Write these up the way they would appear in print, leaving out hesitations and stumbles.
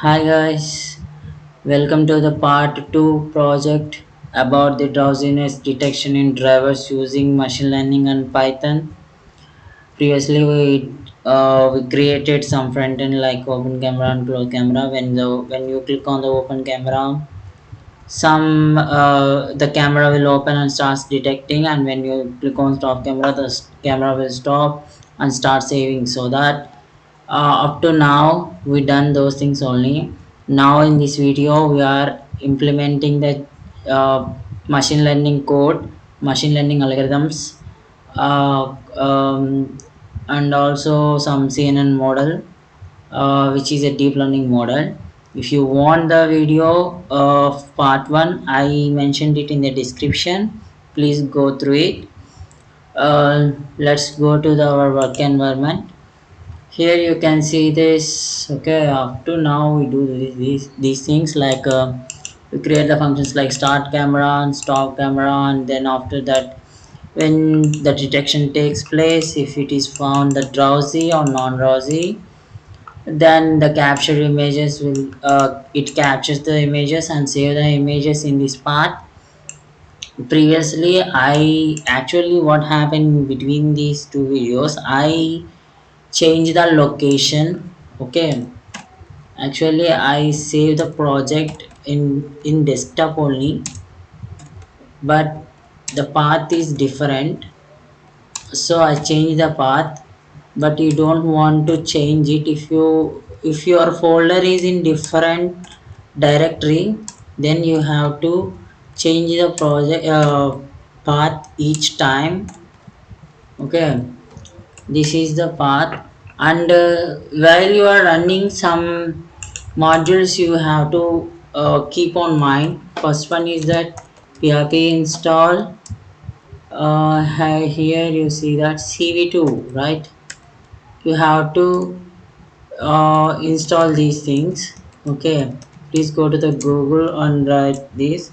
Hi guys, welcome to the part 2 project about the drowsiness detection in drivers using machine learning and Python. Previously we created some front end like open camera and close camera. When you click on the open camera, some the camera will open and starts detecting, and when you click on stop camera, the camera will stop and start saving. So that up to now we done those things only. Now in this video we are implementing the machine learning code, machine learning algorithms, and also some CNN model, which is a deep learning model. If you want the video of part 1, I mentioned it in the description. Please go through it. Let's go to our work environment. Here you can see this. Okay, up to now we do these things like we create the functions like start camera and stop camera, and then after that, when the detection takes place, if it is found the drowsy or non-drowsy, then the captured images will it captures the images and save the images in this part. Previously I actually, what happened between these two videos, I changed the location. Okay, actually I saved the project in desktop only, but the path is different, so I changed the path. But you don't want to change it if your folder is in different directory, then you have to change the project path each time. Okay, this is the path. And while you are running some modules, you have to keep on mind. First one is that php install. Here you see that cv2, right? You have to install these things. Okay, please go to the google and write this.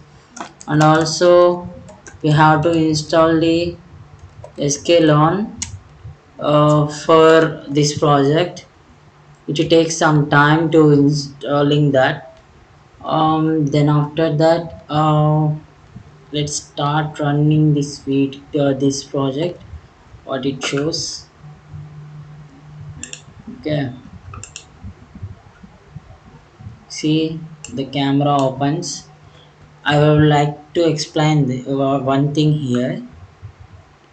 And also you have to install the sklearn for this project. It will take some time to installing that. Then after that, let's start running this project, what it shows. Okay, see, the camera opens. I would like to explain one thing here.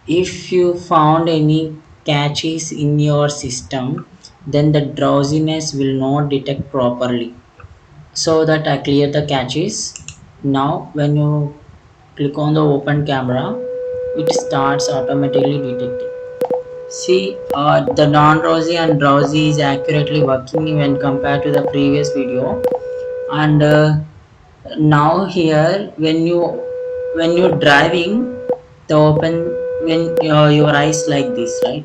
If you found any catches in your system, then the drowsiness will not detect properly. So that I clear the caches. Now when you click on the open camera, it starts automatically detecting. See, the non-drowsy and drowsy is accurately working when compared to the previous video. And now here, when you're driving, the open, when your eyes like this, right?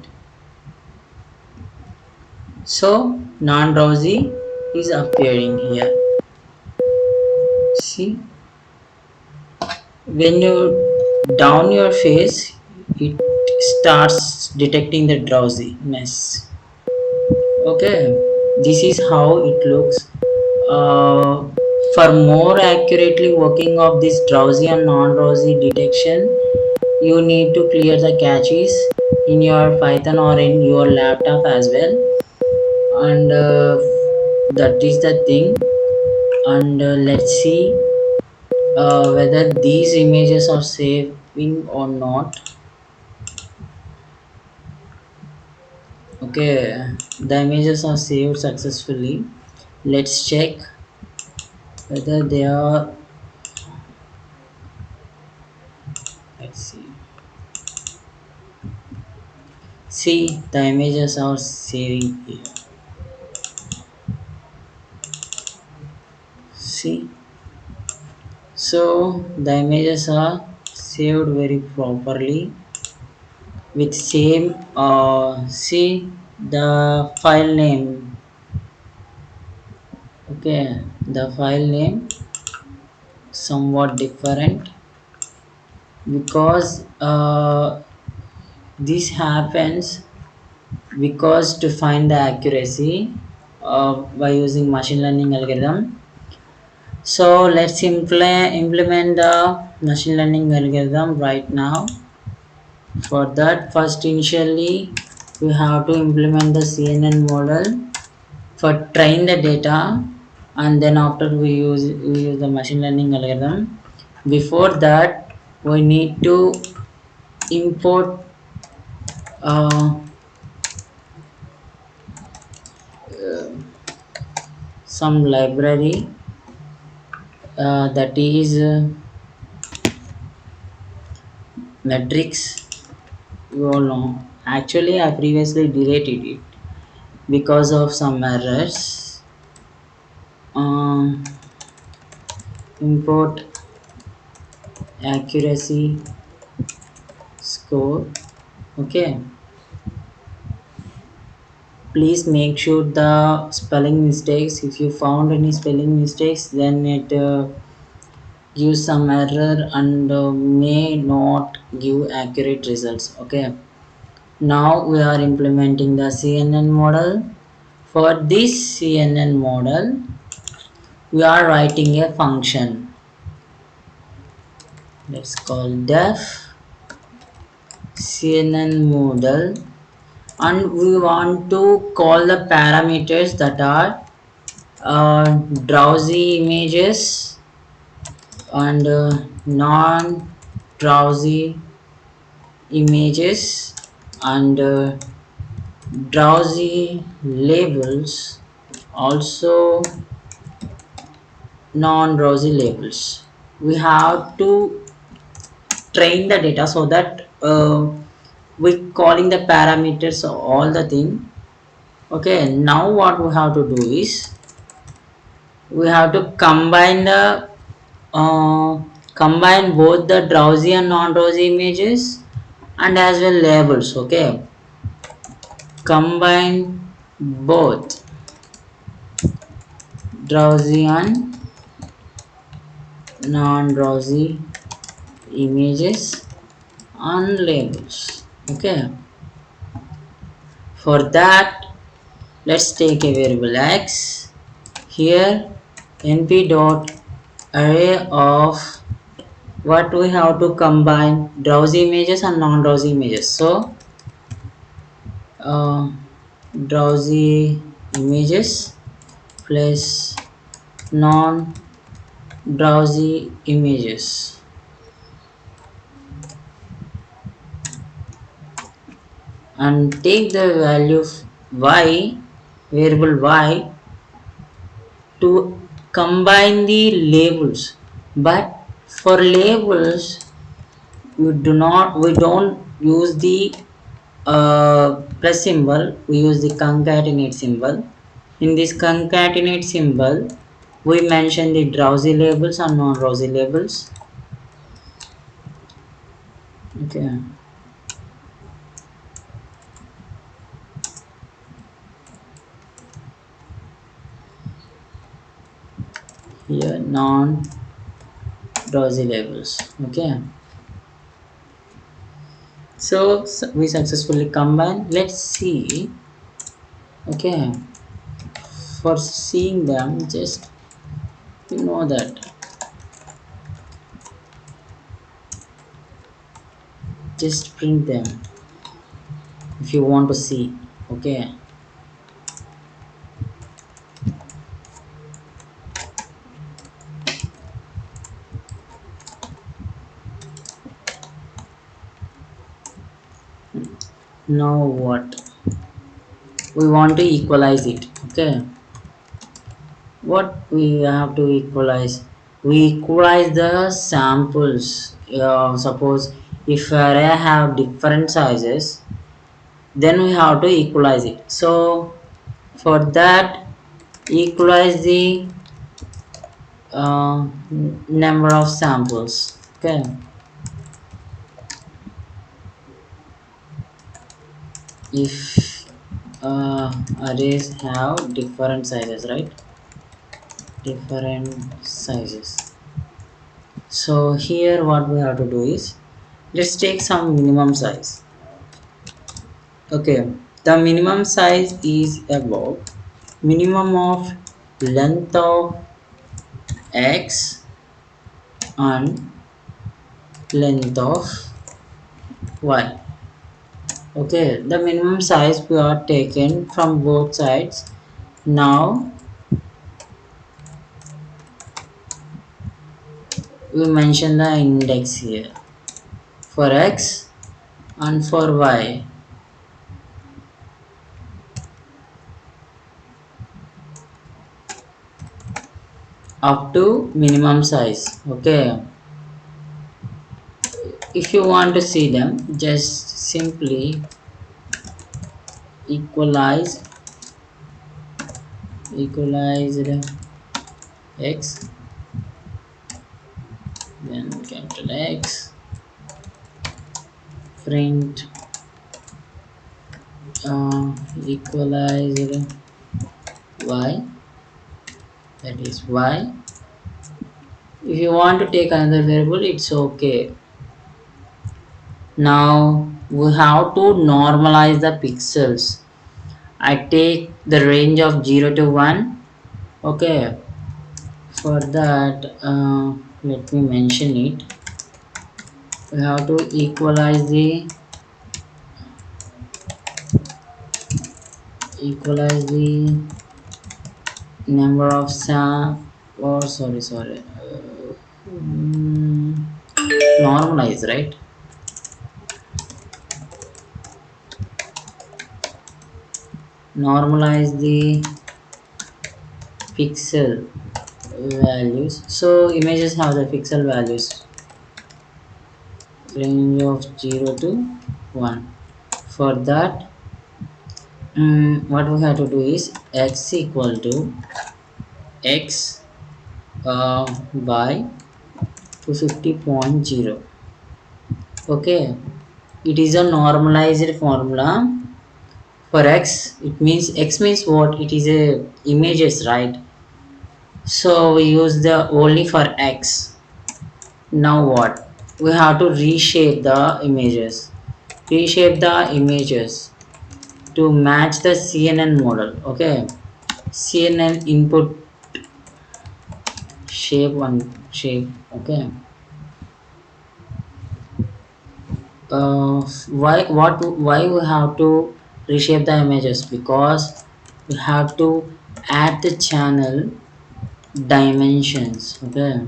So non-drowsy is appearing here. See, when you down your face, it starts detecting the drowsiness. Okay, this is how it looks. For more accurately working of this drowsy and non-drowsy detection, you need to clear the caches in your python or in your laptop as well. And that is the thing. And let's see whether these images are saving or not. Okay, the images are saved successfully. Let's check whether they are. Let's see. See, the images are saving here. See, so the images are saved very properly with same. See the file name. Okay, the file name somewhat different because this happens because to find the accuracy. by using machine learning algorithm. So let's implement the machine learning algorithm right now. For that, first initially we have to implement the CNN model for train the data, and then after we use the machine learning algorithm. Before that, we need to import some library that is metrics. You all know. Actually, I previously deleted it because of some errors. Import accuracy score. Okay, please make sure the spelling mistakes. If you found any spelling mistakes, then it gives some error and may not give accurate results. Okay, now we are implementing the CNN model. For this CNN model, we are writing a function. Let's call def CNN model, and we want to call the parameters that are drowsy images and non drowsy images and drowsy labels, also non drowsy labels. We have to train the data so that we calling the parameters all the thing. Okay, now what we have to do is we have to uh, combine both the drowsy and non-drowsy images and as well labels. Okay, combine both drowsy and non-drowsy images and labels. Okay, for that, let's take a variable x. Here np dot array of what we have to combine drowsy images and non-drowsy images. So uh, drowsy images plus non-drowsy images, and take the value of y, variable y, to combine the labels. But for labels, we don't use the plus symbol, we use the concatenate symbol. In this concatenate symbol, we mention the drowsy labels and non-drowsy labels. Okay, here non-drowsy labels. Okay, so we successfully combine. Let's see. Okay, for seeing them, just you know that, just print them if you want to see. Okay, now what we want to equalize it. Okay, what we have to equalize, we equalize the samples. Suppose if array have different sizes, then we have to equalize it. So for that, equalize the number of samples. Okay, if arrays have different sizes, right? Different sizes. So here what we have to do is, let's take some minimum size. Okay, the minimum size is about minimum of length of x and length of y. Okay, the minimum size we are taken from both sides. Now we mention the index here for x and for y up to minimum size. Okay, if you want to see them, just simply equalize equalized x, then capital X, print equalized y, that is y. If you want to take another variable, it's okay. Now we have to normalize the pixels. I take the range of 0 to 1. Okay, for that let me mention it. We have to equalize the number of or sorry normalize, right? Normalize the pixel values. So images have the pixel values range of 0 to 1. For that, what we have to do is x equal to x by 250.0. Okay, it is a normalized formula for x. It means x means what? It is a images, right? So we use the only for x. Now what? We have to reshape the images. Reshape the images to match the CNN model. Okay, CNN input shape one shape. Okay, why we have to reshape the images? Because we have to add the channel dimensions. Okay,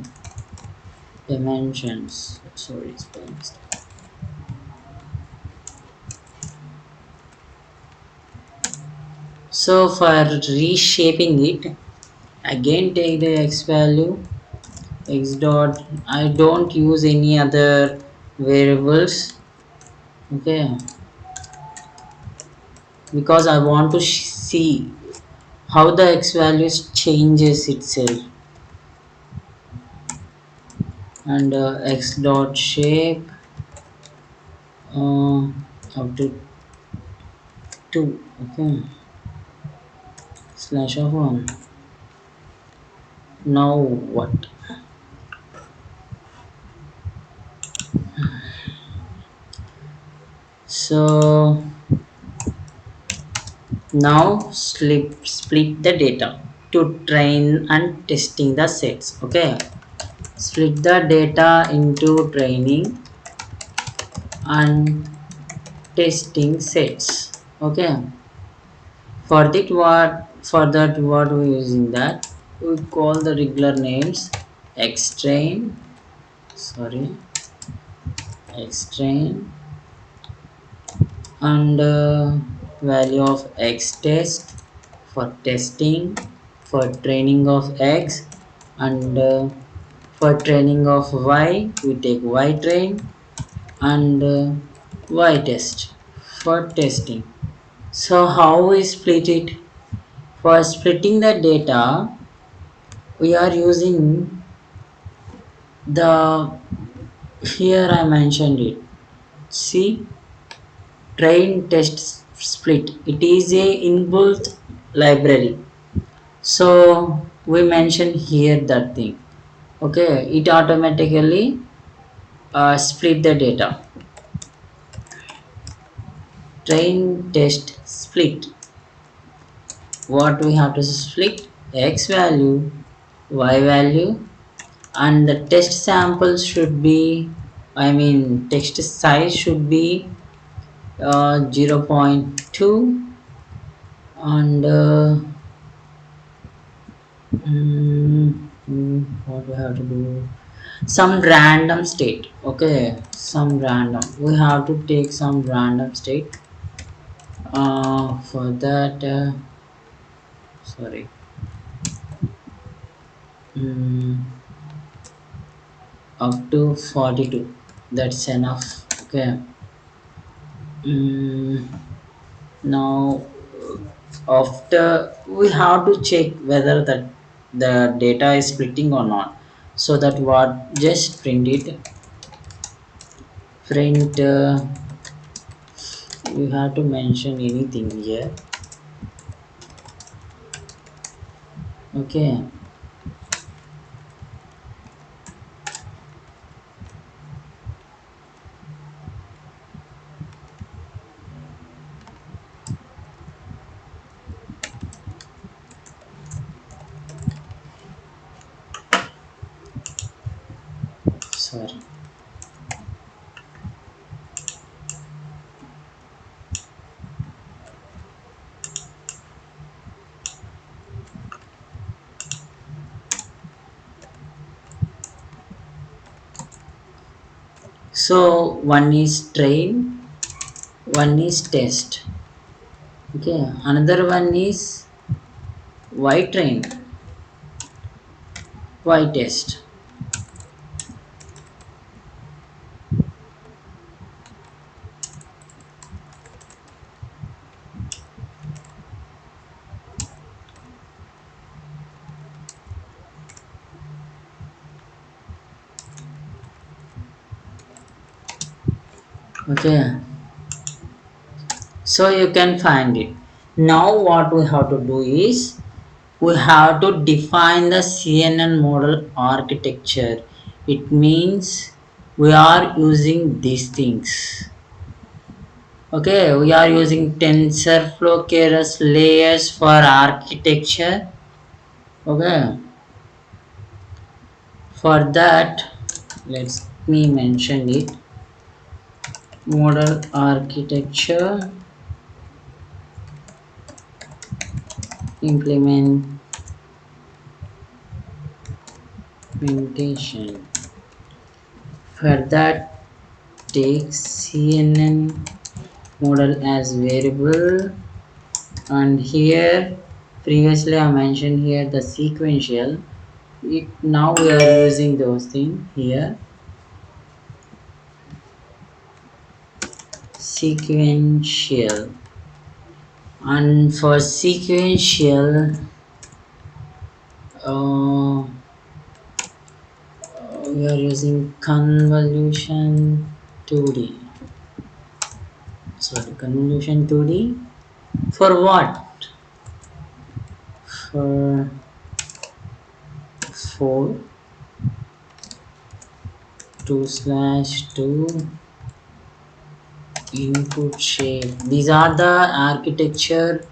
dimensions. Sorry, spelling mistake. So for reshaping it, again take the x value x dot. I don't use any other variables. Okay, because I want to see how the x values changes itself. And x dot shape up to 2. Okay, slash of 1. Now what? So now split the data to train and testing the sets. Okay, split the data into training and testing sets. Okay, for that what we using that, we call the regular names xtrain, sorry, xtrain, and value of x test for testing, for training of x, and for training of y we take y train, and y test for testing. So how we split it? For splitting the data, we are using the, here I mentioned it. See, train test split. It is a inbuilt library. So we mention here that thing. Okay, it automatically split the data. Train test split. what we have to split x value, y value, and the test sample should be, I mean text size should be 0.2, and what we have to do, some random state. Okay, some random, we have to take some random state for that sorry, mm, up to 42, that's enough. Okay. mm, Now after we have to check whether the data is splitting or not, so that what, just print it, print you have to mention anything here. Okay. Sorry. So one is train, one is test. Okay, another one is y train, y test. Okay, so you can find it. Now what we have to do is, we have to define the CNN model architecture. It means we are using these things. Okay, we are using TensorFlow keras layers for architecture. Okay, for that, let me mention it. Model architecture implementation. For that, take CNN model as variable, and here previously I mentioned here the sequential. Now we are using those things here, sequential. And for sequential, uh, we are using convolution 2D. Sorry, convolution 2D. For what? For 4 2/2 input shape. These are the architecture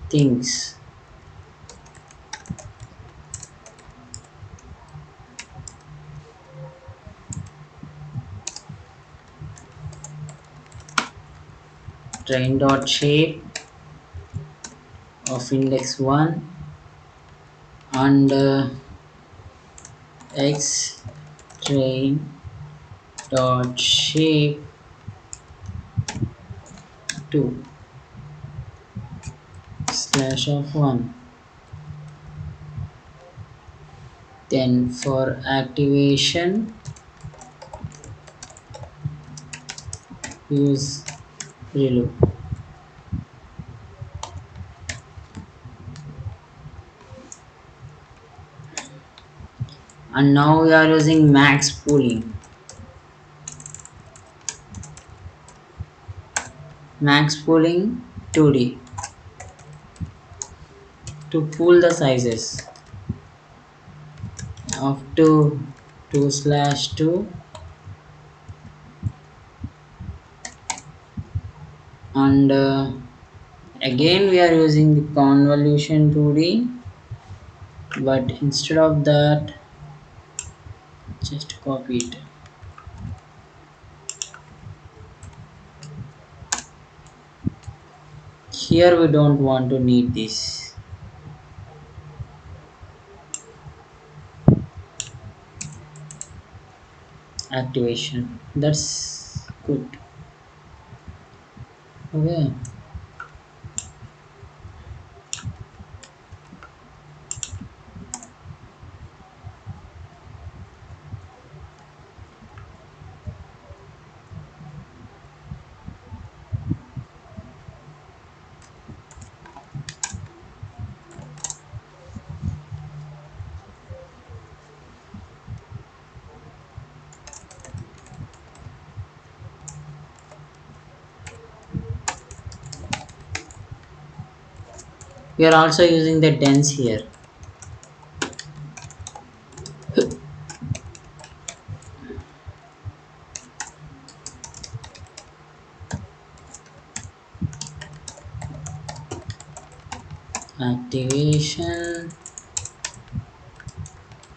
things. Train dot shape of index 1, and x train dot shape 2 slash of 1. Then for activation, use preloop. And now we are using max pooling. Max pooling 2D to pool the sizes of 2/2 and Again we are using the convolution 2D, but instead of that, just copy it. Here we don't want to need this activation. That's good. Okay. We are also using the dense here. Activation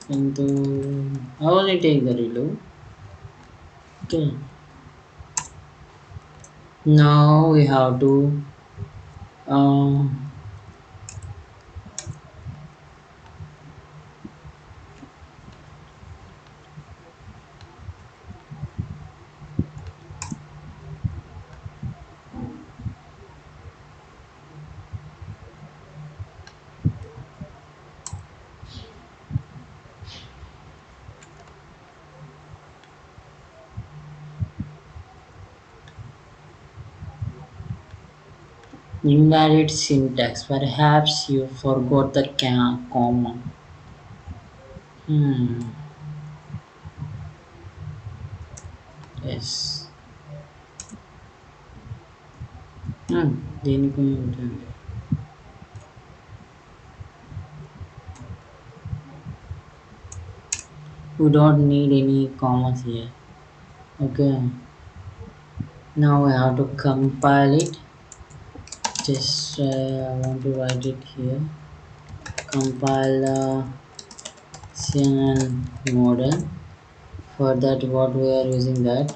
into. I only take the reload. Okay. Now we have to um, invalid syntax. Perhaps you forgot the comma. Hmm. Yes. దేనికి ఉంటుంది? We don't need any commas here. Okay. Now we have to compile it. Just I want to write it here. Compile CNN model. For that, what we are using that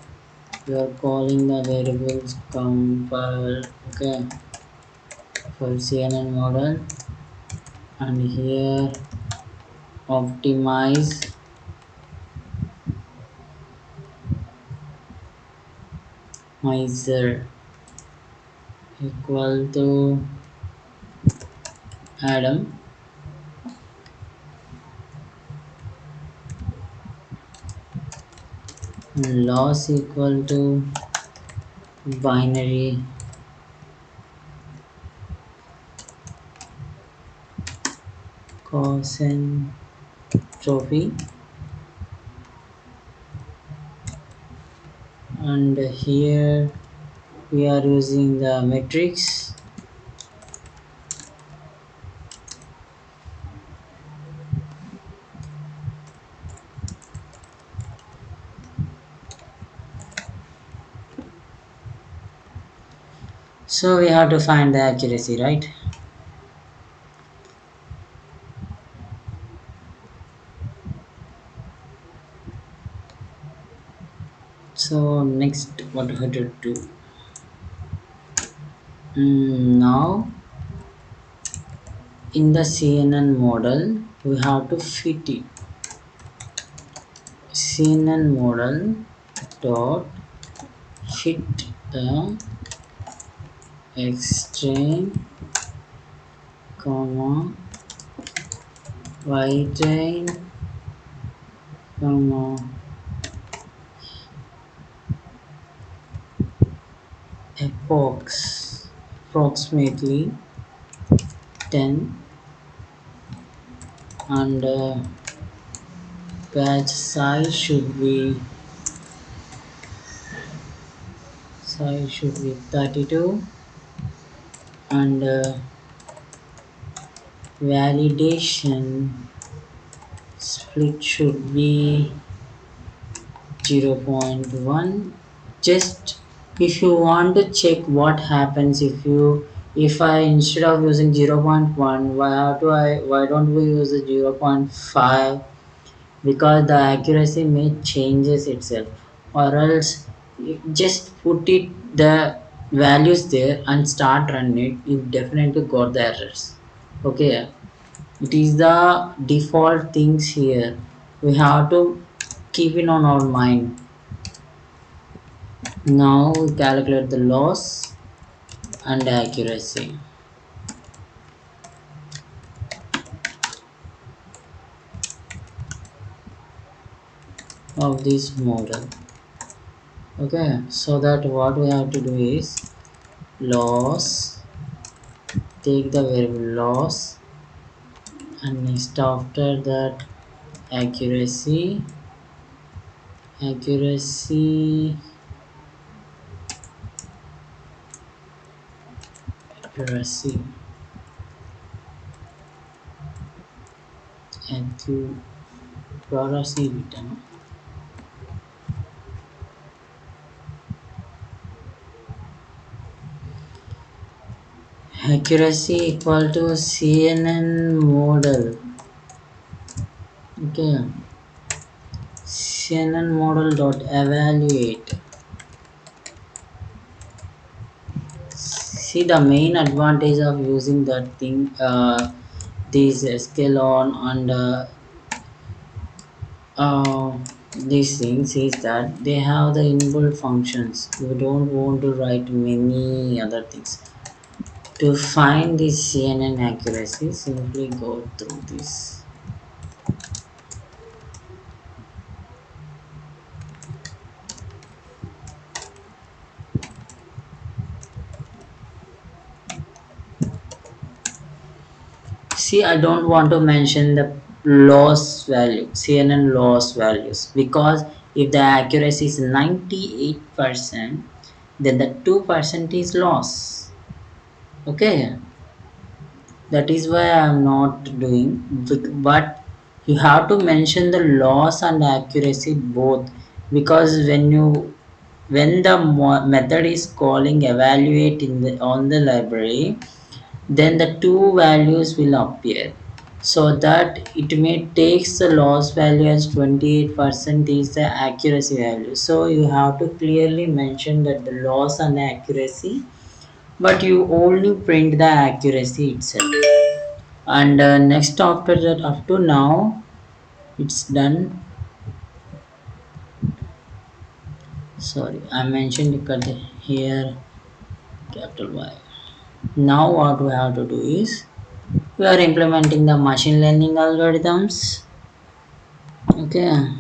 we are calling the variables compile. Okay, for CNN model, and here optimize miser equal to Adam, and loss equal to binary cosine trophy, and here we are using the matrix. So we have to find the accuracy, right? So next, what we have to do? Now in the CNN model, we have to fit it. CNN model dot fit the x-train, comma y-train, comma epochs approximately 10, and batch size should be 32, and validation split should be 0.1. Just if you want to check what happens if I instead of using 0.1, why don't we use the 0.5? Because the accuracy may changes itself, or else you just put it the values there and start running it, you definitely got the errors. Okay, it is the default things here, we have to keep it on our mind. Now we calculate the loss and accuracy of this model. Okay, so that what we have to do is loss, take the variable loss, and next after that accuracy, accuracy, accuracy, accuracy written. Accuracy equal to CNN model. Okay, CNN model dot evaluate. See, the main advantage of using that thing, this scalon and uh, these things is that they have the inbuilt functions. You don't want to write many other things. To find this CNN accuracy, simply go through this. See, I don't want to mention the loss value, CNN loss values, because if the accuracy is 98%, then the 2% is loss. Okay, that is why I am not doing. But you have to mention the loss and accuracy both, because when the method is calling evaluate in the on the library, then the two values will appear, so that it may takes the loss value as 28% is the accuracy value. So you have to clearly mention that the loss and accuracy, but you only print the accuracy itself. And next after that, up to now it's done. Sorry, I mentioned it here, capital Y. Now what we have to do is we are implementing the machine learning algorithms. Okay,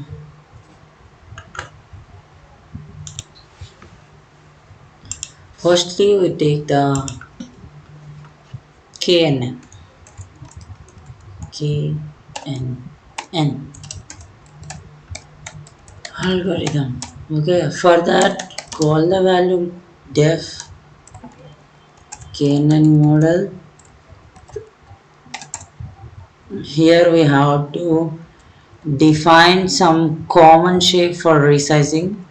firstly we take the KNN, KNN algorithm. Okay, for that call the value def KNN model. Here we have to define some common shape for resizing.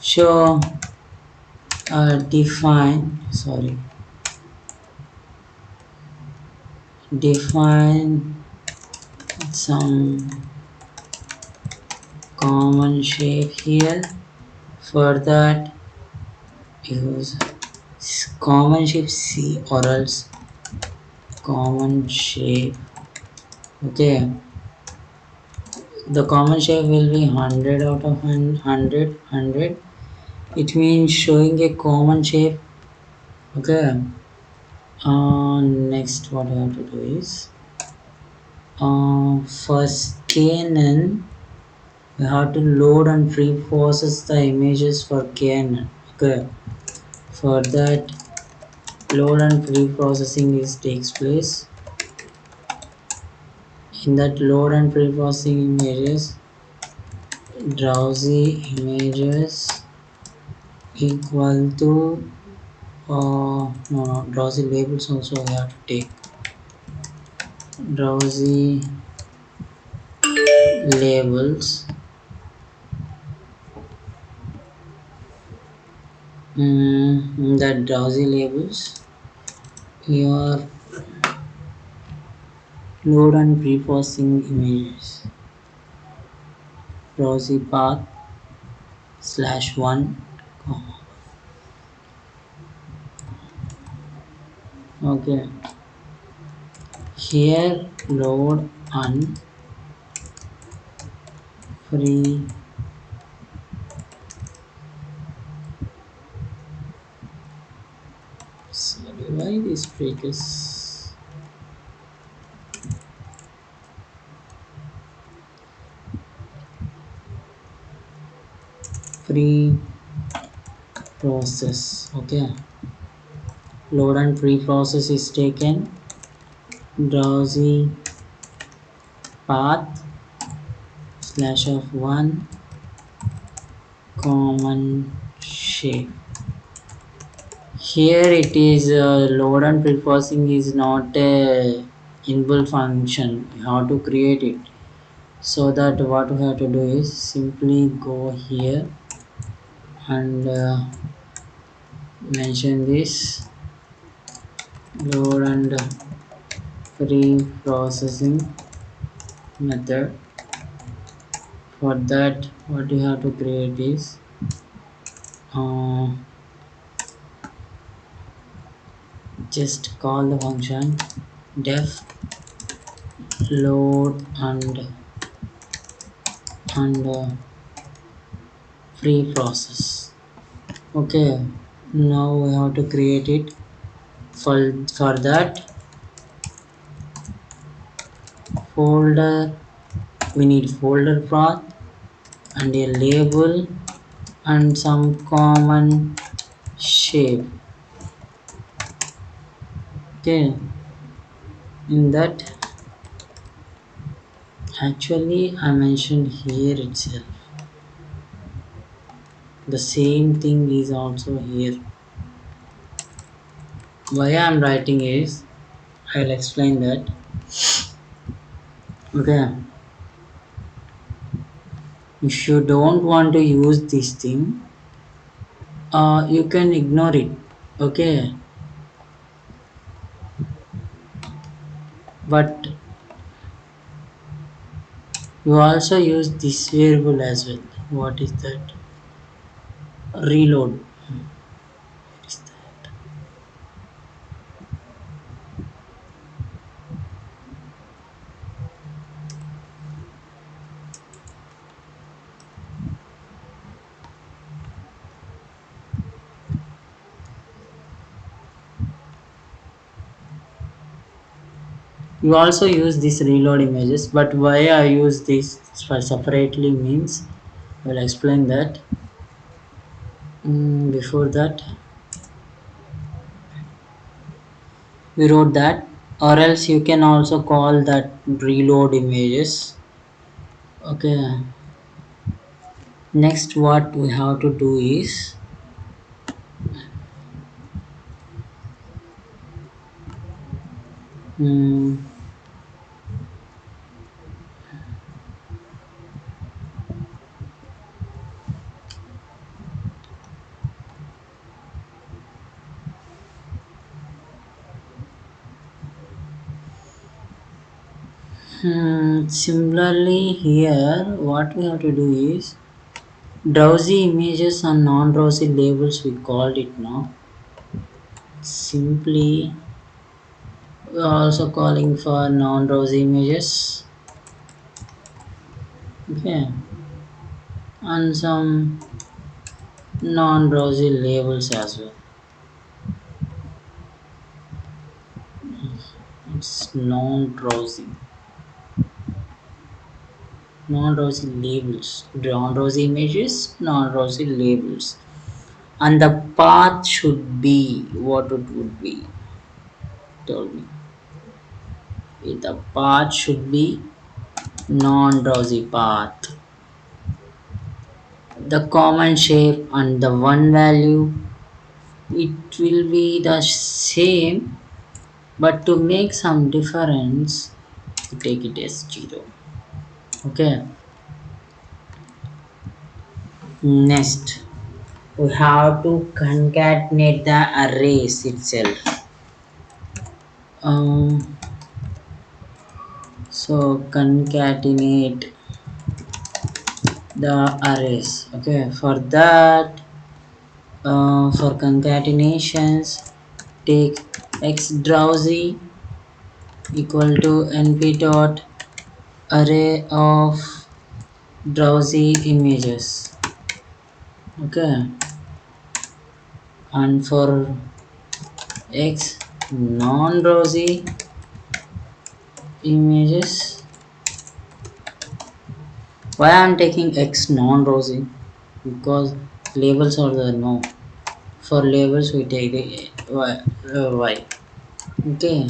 So define some common shape here. For that use common shape C or else common shape. Okay, the common shape will be 100 out of 100. It means showing a common shape. Okay, next what I have to do is for scanning we have to load and pre-process the images for KNN. Okay, for that load and pre-processing is takes place. In that load and pre-processing images, drowsy images equal to no, drowsy labels also we have to take. Drowsy labels, that drowsy labels your load and pre-processing images. Browse path slash one. Okay. Here load and free. Sorry, why this break is free process? Okay. Load and pre-process is taken. Drowsy path slash of one common shape. Here it is load and pre-processing is not a inbuilt function. You have to create it. So that what we have to do is simply go here and mention this load and pre-processing method. For that what you have to create is uh, just call the function def load and pre-process. Okay, now we have to create it. For that folder we need folder path and a label and some common shape. Okay, in that actually I mentioned here itself the same thing is also here. Why I am writing is I'll explain that. Okay, if you don't want to use this thing you can ignore it. Okay, but you also use this variable as well. What is that? Reload. What is that? You also use this reload images, but why I use this for separately means I will explain that. Before that we wrote that, or else you can also call that reload images. Okay, next what we have to do is mm, similarly here what we have to do is drowsy images and non-drowsy labels we called it now. Simply we are also calling for non-drowsy images. Okay, and some non-drowsy labels as well. It's non-drowsy labels, non-drowsy images, non-drowsy labels, and the path should be what it would be. Told me the path should be non-drowsy path. The common shape and the one value it will be the same, but to make some difference you take it as 0. Okay, next we have to concatenate the arrays itself. um, so concatenate the arrays. Okay, for that, for concatenations, take x drowsy equal to np dot array of drowsy images. Okay, and for x non drowsy images, why I'm taking x non drowsy? Because labels are the no. For labels we take the y. Okay.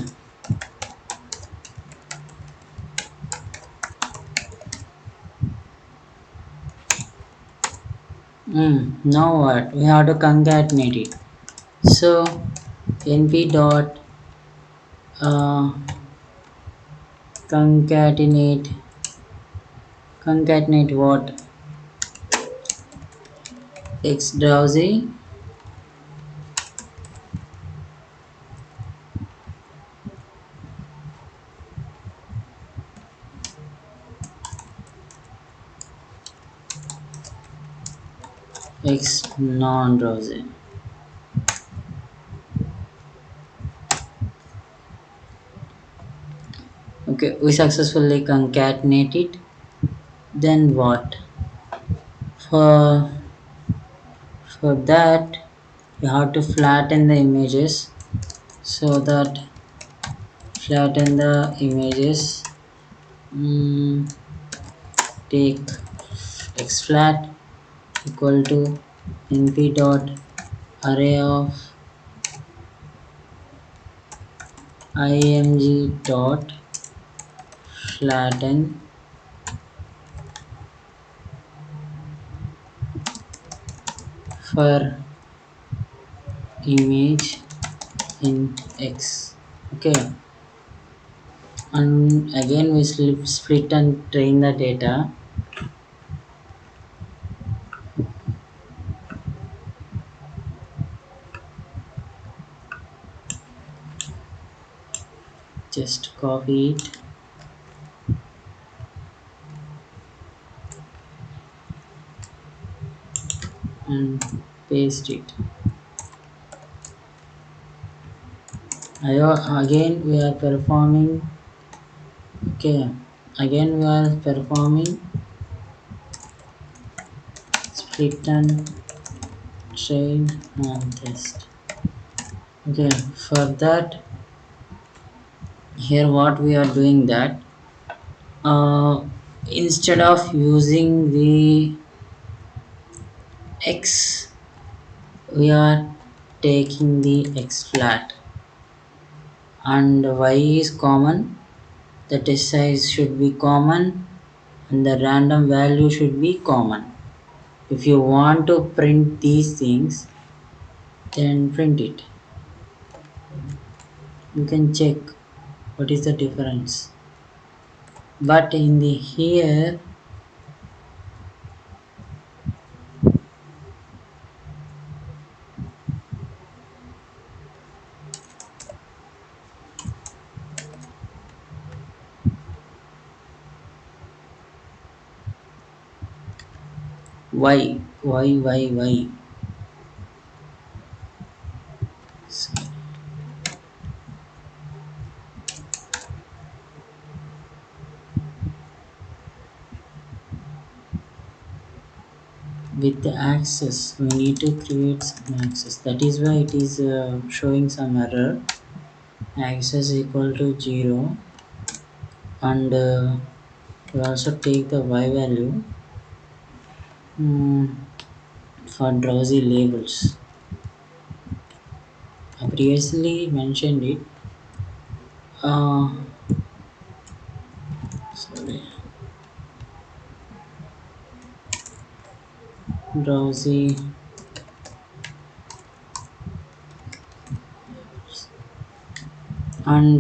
Now what? We have to concatenate it. So np dot uh, concatenate concatenate what? X drowsy x non drowsy. Okay, we successfully concatenate it. Then what? For for that you have to flatten the images so that flatten the images. Mm, take x flat equal to np dot array of img dot flatten for image in x. Okay, and again we split and train the data. Just copy it and paste it. Again we are performing. Okay, again we are performing split and train and test. Okay, for that, here what we are doing that, uh, instead of using the x, we are taking the x flat and y is common. The test size should be common and the random value should be common. If you want to print these things, then print it. You can check what is the difference. But in the here, why so with the access we need to create some access, that is why it is showing some error. Access equal to 0 and we also take the y value mm, for drowsy labels. I previously mentioned it. uh, Sorry, drowsy and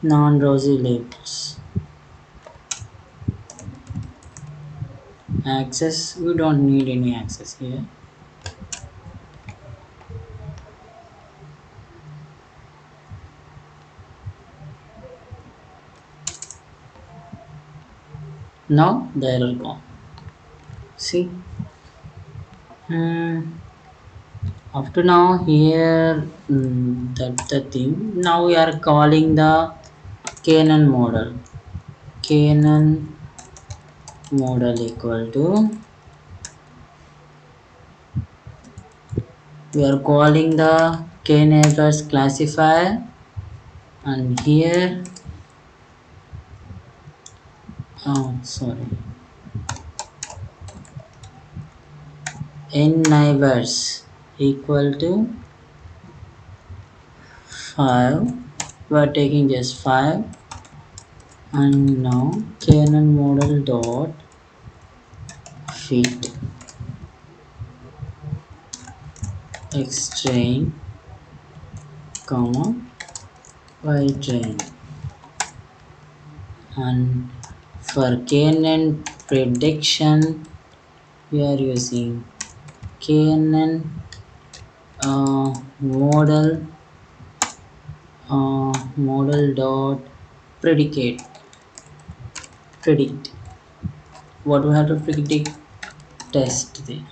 non-drowsy labels. Access, we don't need any access here. Now the error gone. See. Hmm. Up to now here, that's the thing. Now we are calling the Canon model. Canon model equal to, we are calling the k-neighbors classifier, and here, oh sorry, n neighbors equal to 5. We are taking just 5, and now Canon model dot fit x train comma y train, and for Canon prediction we are using Canon model model dot predicate predict. What we have to predict? Test there.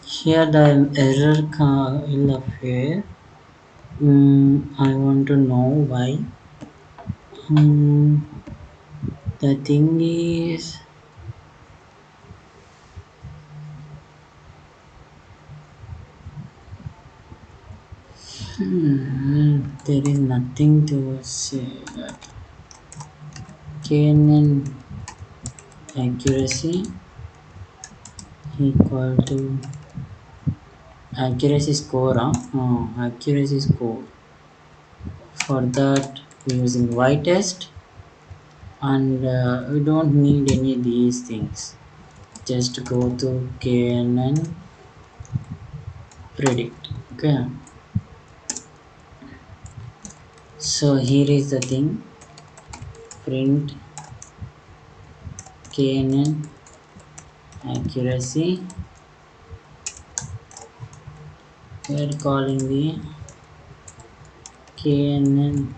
Here the error will appear. I want to know why. The thing is, there is nothing to say that. Canon accuracy equal to accuracy score. Accuracy score. For that, we're using y test, and we don't need any of these things. Just go to Canon predict. Okay. So here is the thing. Print Canon accuracy. We are calling the Canon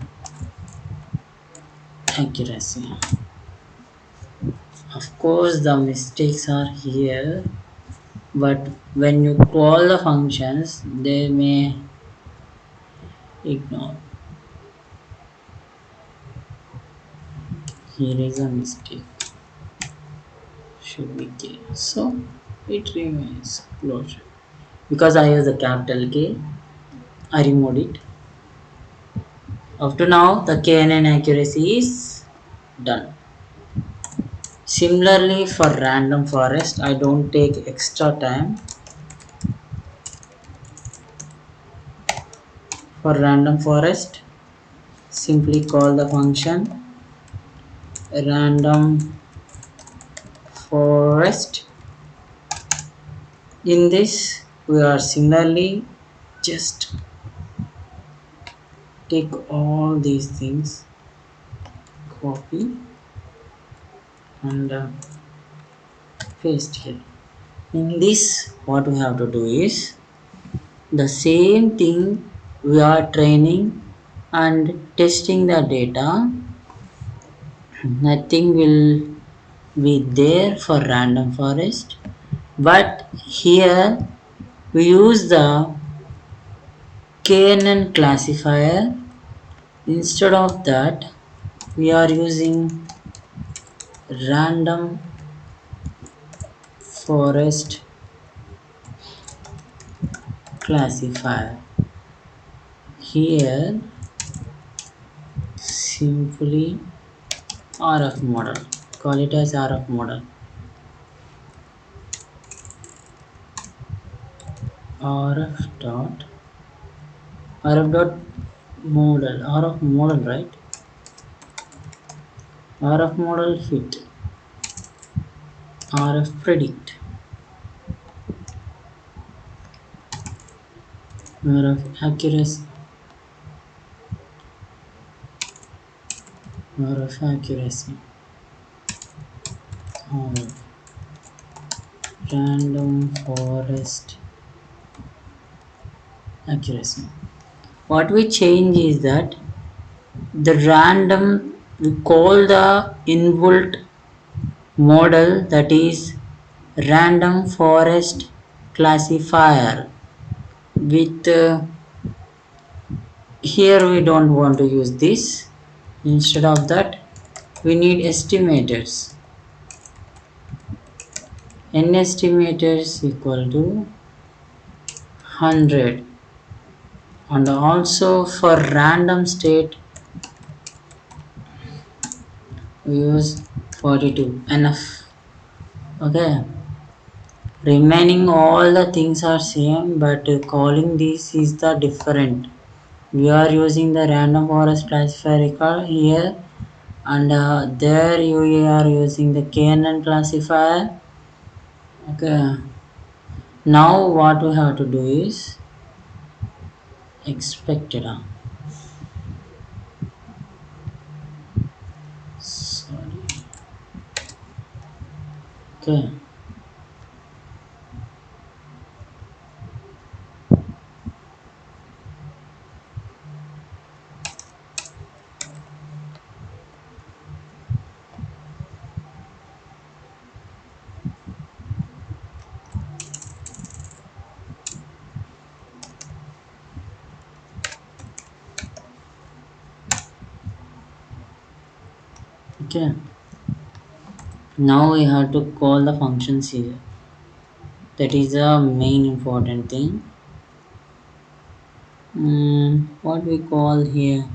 accuracy. Of course the mistakes are here, but when you call the functions they may ignore. Here is a mistake, should be K, so it remains closure. Because I use the capital K, I removed it. Up to now the KNN accuracy is done. Similarly for random forest, I don't take extra time. For random forest, simply call the function random forest. In this we are similarly just take all these things, copy and paste here. In this what we have to do is the same thing, we are training and testing the data. Nothing will be there for random forest, but here we use the KNN classifier. Instead of that we are using random forest classifier. Here simply RF model, call it as RF model. RF dot model, right? RF model fit RF predict RF accuracy or of accuracy of random forest accuracy. What we change is that the random we call the inbuilt model, that is random forest classifier with here we don't want to use this. Instead of that we need estimators. N estimators equal to 100, and also for random state we use 42 enough. Okay, remaining all the things are same, but calling this is the different. We are using the random forest classifier here, and there you are using the KNN classifier. Okay, now what we have to do is expected. Sorry. Okay. Okay. Now we have to call the functions here. That is the main important thing. What we call here?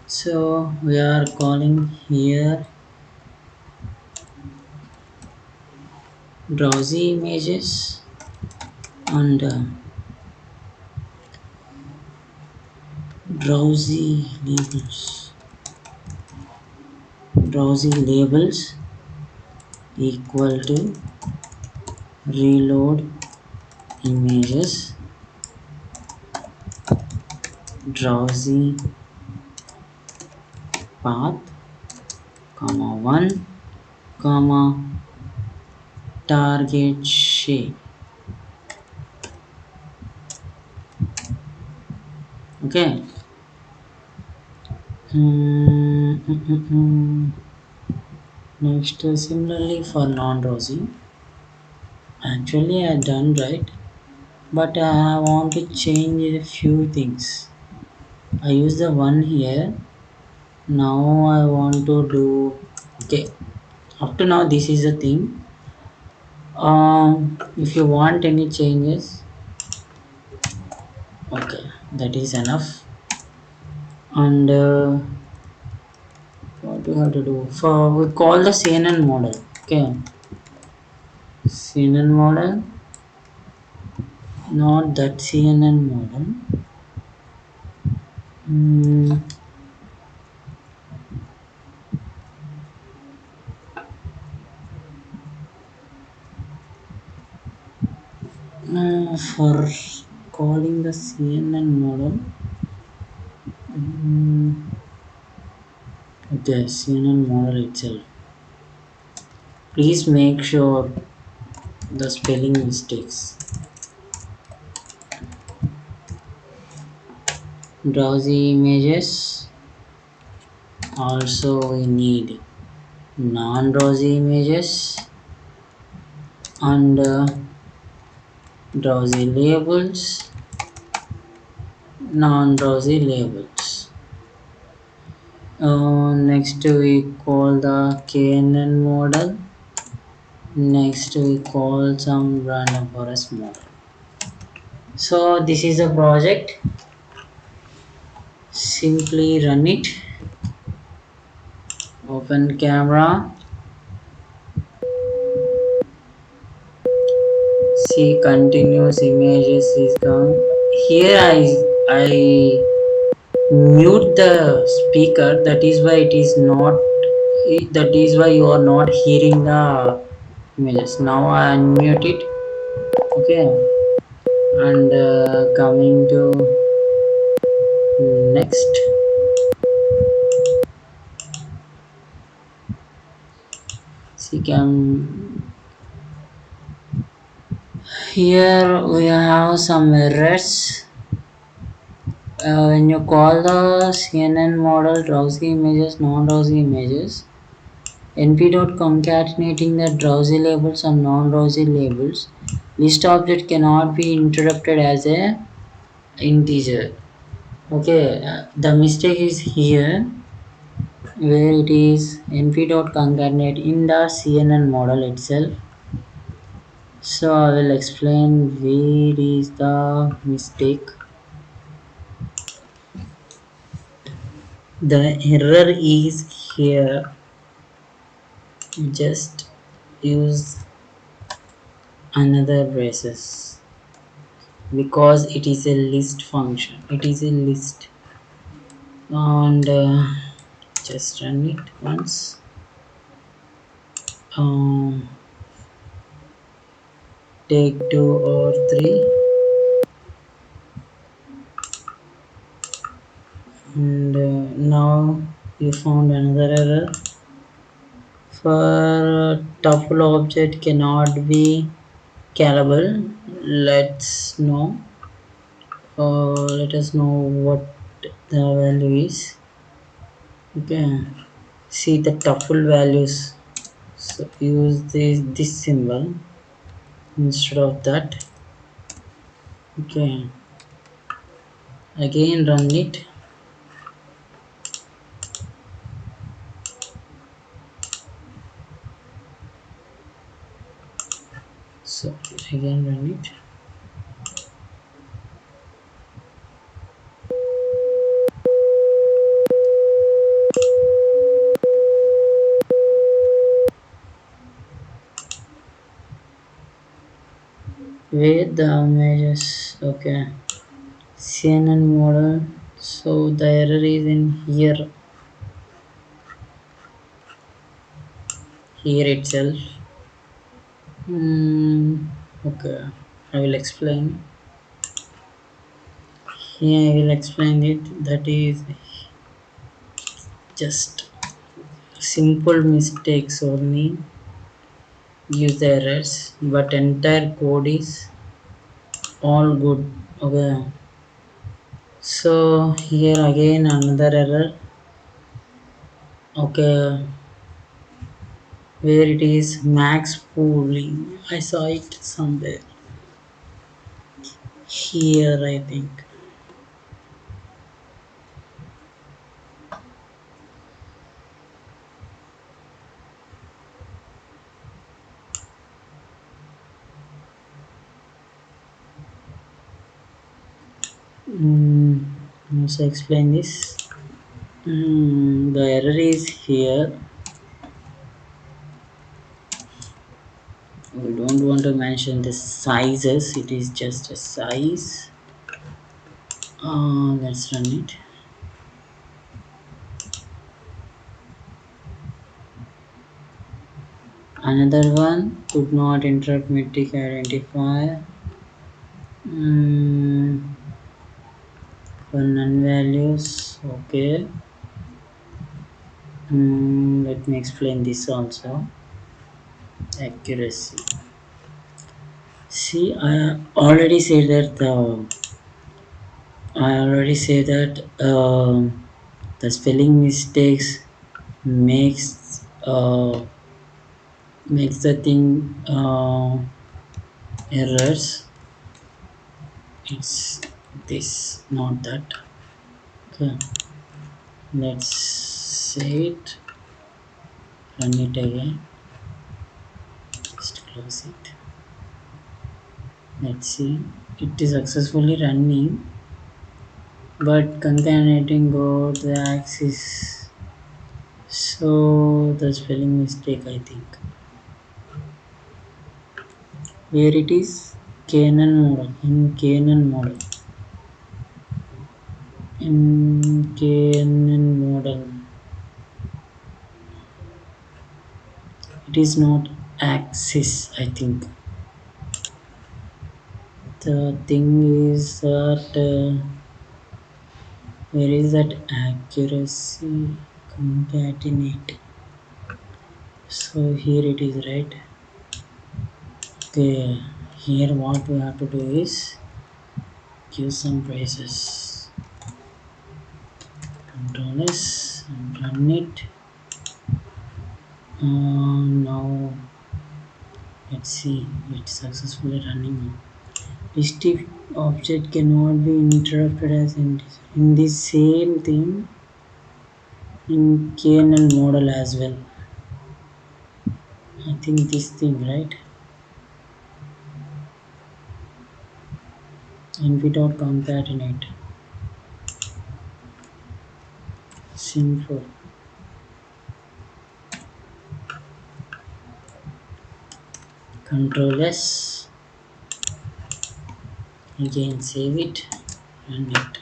So we are calling here drowsy images and drowsy labels. Drowsy labels equal to reload images drowsy path comma 1 comma target shape. Okay. Next, similarly for non-drowsy, actually I done right, but I want to change a few things. I use the one here. Now I want to do, okay, up to now this is the thing. If you want any changes, okay, that is enough. And what do we have to do? For we call the CNN model. Okay, CNN model, not that CNN model. Mm, for calling the CNN model, okay, CNN model itself. Please make sure the spelling mistakes. Drowsy images. Also, we need non-drowsy images and drowsy labels, non-drowsy labels. Next we call the KNN model. Next we call some random forest model. So this is a project. Simply run it. Open camera. See continuous images is gone. Here I mute the speaker. That is why it is not. That is why you are not hearing the images. Now I unmute it. Okay, and coming to next, see can here we have some errors. When you call the CNN model drowsy images, non-drowsy images, NP dot concatenating the drowsy labels and non-drowsy labels, list object cannot be interrupted as a integer. Okay, the mistake is here where it is np dot concatenate in the CNN model itself. So I will explain where is the mistake. The error is here. Just use another braces because it is a list function. It is a list and just run it once. Um, take two or three, and now you found another error. For tuple object cannot be callable. Let us know what the value is. Okay, see the tuple values. So use this symbol instead of that. Okay, again run it. So again run it. Wait the images. Okay, CNN model. So the error is in here itself. Okay, I will explain. Here I will explain it. That is just simple mistakes only. Use the errors, but entire code is all good. Okay. So here again another error. Okay, where it is max pooling. I saw it somewhere. Here I think. Let's explain this. The error is here. We don't want to mention the sizes. It is just a size. Let's run it. Another one could not interrupt metric identifier. For none values. Okay. Let me explain this also. Accuracy. See, I already said that the spelling mistakes makes makes the thing errors. It's this, not that. Okay, let's say it. Run it again. Just close it. Let's see. It is successfully running, but concatenating go to the axis. So the spelling mistake, I think. Where it is Canon model. In Canon model, it is not axis, I think. The thing is that where is that accuracy concatenate? So here it is, right? Okay, here what we have to do is give some prices. Control S and run it. Now let's see, it's successfully running now. Listed object cannot be interrupted as in the same thing in KNN model as well. I think this thing, right? And without concatenate. Simple. Control S. Again save it. Run it.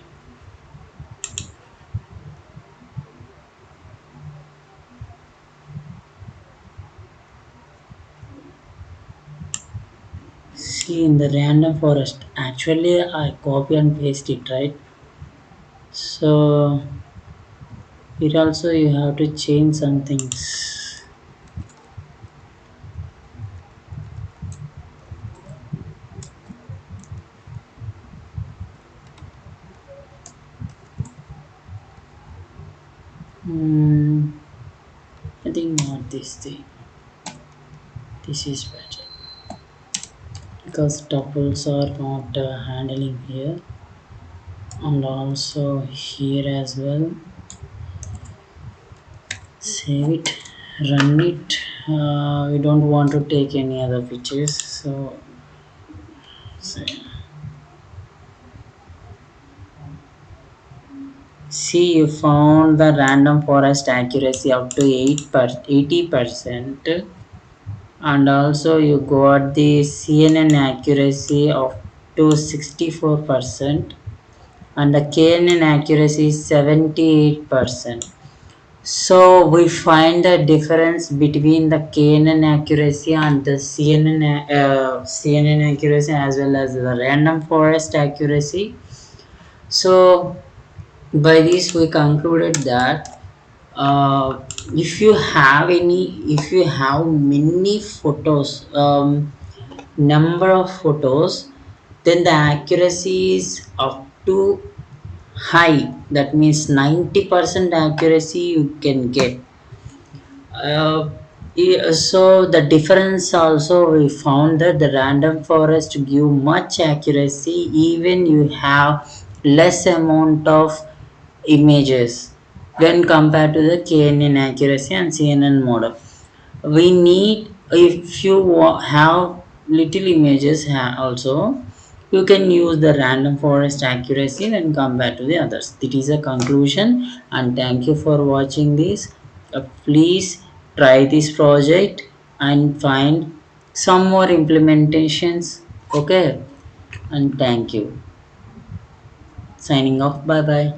See in the random forest. Actually I copy and paste it, right? So it also you have to change some things. Hmm, I think not this thing. This is better because tuples are not handling here, and also here as well. Save it, run it. We don't want to take any other pictures, so see you found the random forest accuracy up to 80%, and also you got the CNN accuracy of to 64%, and the KNN accuracy is 78%. So we find the difference between the KNN accuracy and the CNN accuracy as well as the random forest accuracy. So by this we concluded that if you have many photos, number of photos, then the accuracy is up to high, that means 90% accuracy you can get. So the difference also we found that the random forest give much accuracy even you have less amount of images when compared to the KNN accuracy and CNN model. We need, if you have little images also, you can use the random forest accuracy when compared to the others. That is a conclusion, and thank you for watching this. Please try this project and find some more implementations. Okay, and thank you. Signing off. Bye bye.